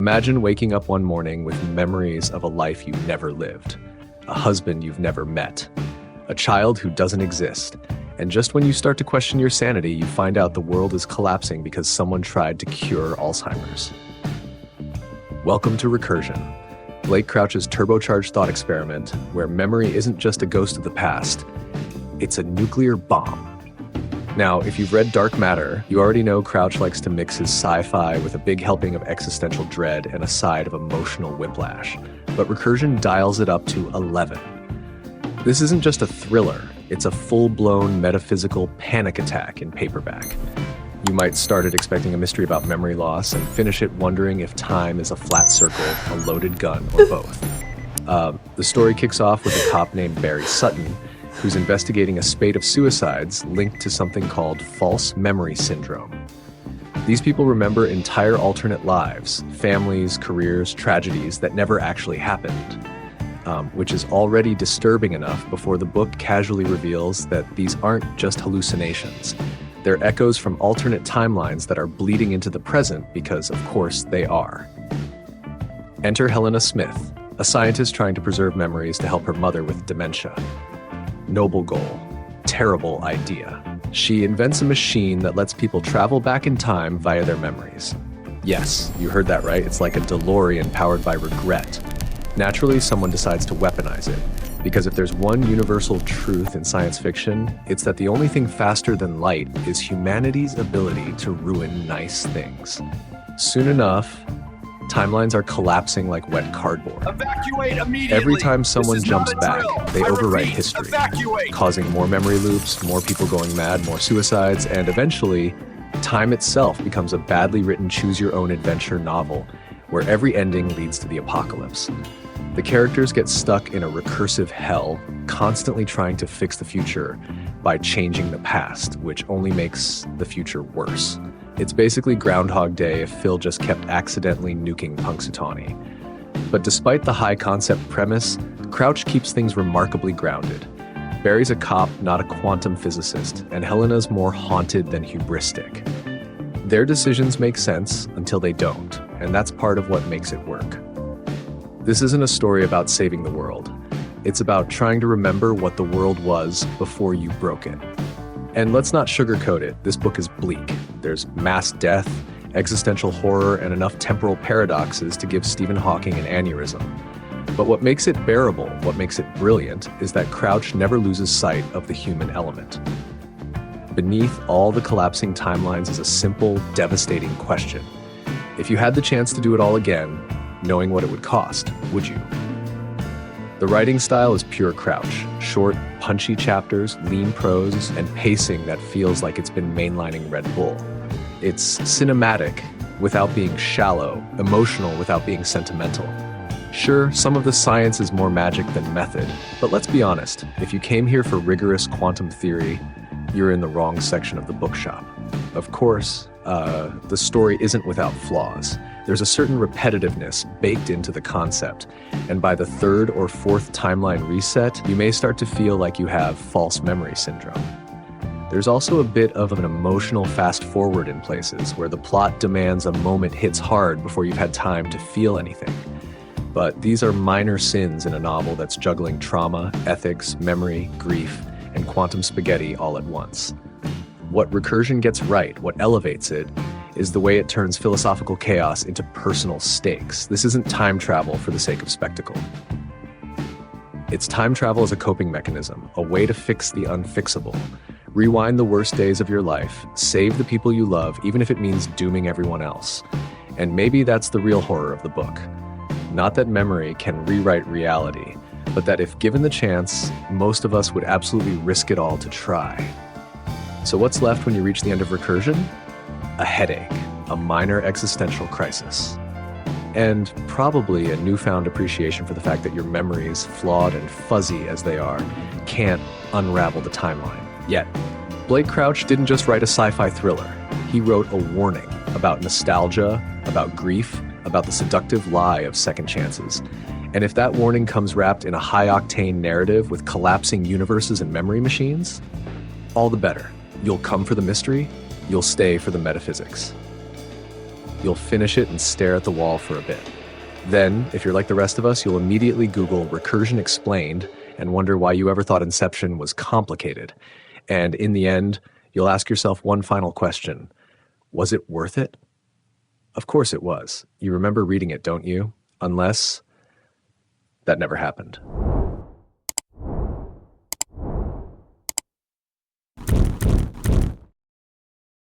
Imagine waking up one morning with memories of a life you never lived, a husband you've never met, a child who doesn't exist, and just when you start to question your sanity, you find out the world is collapsing because someone tried to cure Alzheimer's. Welcome to Recursion, Blake Crouch's turbocharged thought experiment where memory isn't just a ghost of the past, it's a nuclear bomb. Now, if you've read Dark Matter, you already know Crouch likes to mix his sci-fi with a big helping of existential dread and a side of emotional whiplash. But Recursion dials it up to 11. This isn't just a thriller, it's a full-blown metaphysical panic attack in paperback. You might start it expecting a mystery about memory loss and finish it wondering if time is a flat circle, a loaded gun, or both. The story kicks off with a cop named Barry Sutton, who's investigating a spate of suicides linked to something called false memory syndrome. These people remember entire alternate lives, families, careers, tragedies that never actually happened, which is already disturbing enough before the book casually reveals that these aren't just hallucinations. They're echoes from alternate timelines that are bleeding into the present because, of course, they are. Enter Helena Smith, a scientist trying to preserve memories to help her mother with dementia. Noble goal, terrible idea. She invents a machine that lets people travel back in time via their memories. Yes, you heard that right, it's like a DeLorean powered by regret. Naturally, someone decides to weaponize it, because if there's one universal truth in science fiction, it's that the only thing faster than light is humanity's ability to ruin nice things. Soon enough, timelines are collapsing like wet cardboard. Evacuate immediately. Every time someone jumps back, they overwrite repeat, history, evacuate. causing more memory loops, more people going mad, more suicides, and eventually, time itself becomes a badly written choose-your-own-adventure novel where every ending leads to the apocalypse. The characters get stuck in a recursive hell, constantly trying to fix the future by changing the past, which only makes the future worse. It's basically Groundhog Day if Phil just kept accidentally nuking Punxsutawney. But despite the high-concept premise, Crouch keeps things remarkably grounded. Barry's a cop, not a quantum physicist, and Helena's more haunted than hubristic. Their decisions make sense until they don't, and that's part of what makes it work. This isn't a story about saving the world. It's about trying to remember what the world was before you broke it. And let's not sugarcoat it, this book is bleak. There's mass death, existential horror, and enough temporal paradoxes to give Stephen Hawking an aneurysm. But what makes it bearable, what makes it brilliant, is that Crouch never loses sight of the human element. Beneath all the collapsing timelines is a simple, devastating question. If you had the chance to do it all again, knowing what it would cost, would you? The writing style is pure Crouch. Short, punchy chapters, lean prose, and pacing that feels like it's been mainlining Red Bull. It's cinematic without being shallow, emotional without being sentimental. Sure, some of the science is more magic than method, but let's be honest, if you came here for rigorous quantum theory, you're in the wrong section of the bookshop. Of course, the story isn't without flaws. There's a certain repetitiveness baked into the concept, and by the third or fourth timeline reset, you may start to feel like you have false memory syndrome. There's also a bit of an emotional fast forward in places where the plot demands a moment hits hard before you've had time to feel anything. But these are minor sins in a novel that's juggling trauma, ethics, memory, grief, and quantum spaghetti all at once. What Recursion gets right, what elevates it, is the way it turns philosophical chaos into personal stakes. This isn't time travel for the sake of spectacle. It's time travel as a coping mechanism, a way to fix the unfixable. Rewind the worst days of your life, save the people you love, even if it means dooming everyone else. And maybe that's the real horror of the book. Not that memory can rewrite reality, but that if given the chance, most of us would absolutely risk it all to try. So what's left when you reach the end of Recursion? A headache, a minor existential crisis, and probably a newfound appreciation for the fact that your memories, flawed and fuzzy as they are, can't unravel the timeline. Yet, Blake Crouch didn't just write a sci-fi thriller. He wrote a warning about nostalgia, about grief, about the seductive lie of second chances. And if that warning comes wrapped in a high-octane narrative with collapsing universes and memory machines, all the better. You'll come for the mystery, you'll stay for the metaphysics. You'll finish it and stare at the wall for a bit. Then, if you're like the rest of us, you'll immediately Google Recursion Explained and wonder why you ever thought Inception was complicated. And in the end, you'll ask yourself one final question. Was it worth it? Of course it was. You remember reading it, don't you? Unless that never happened.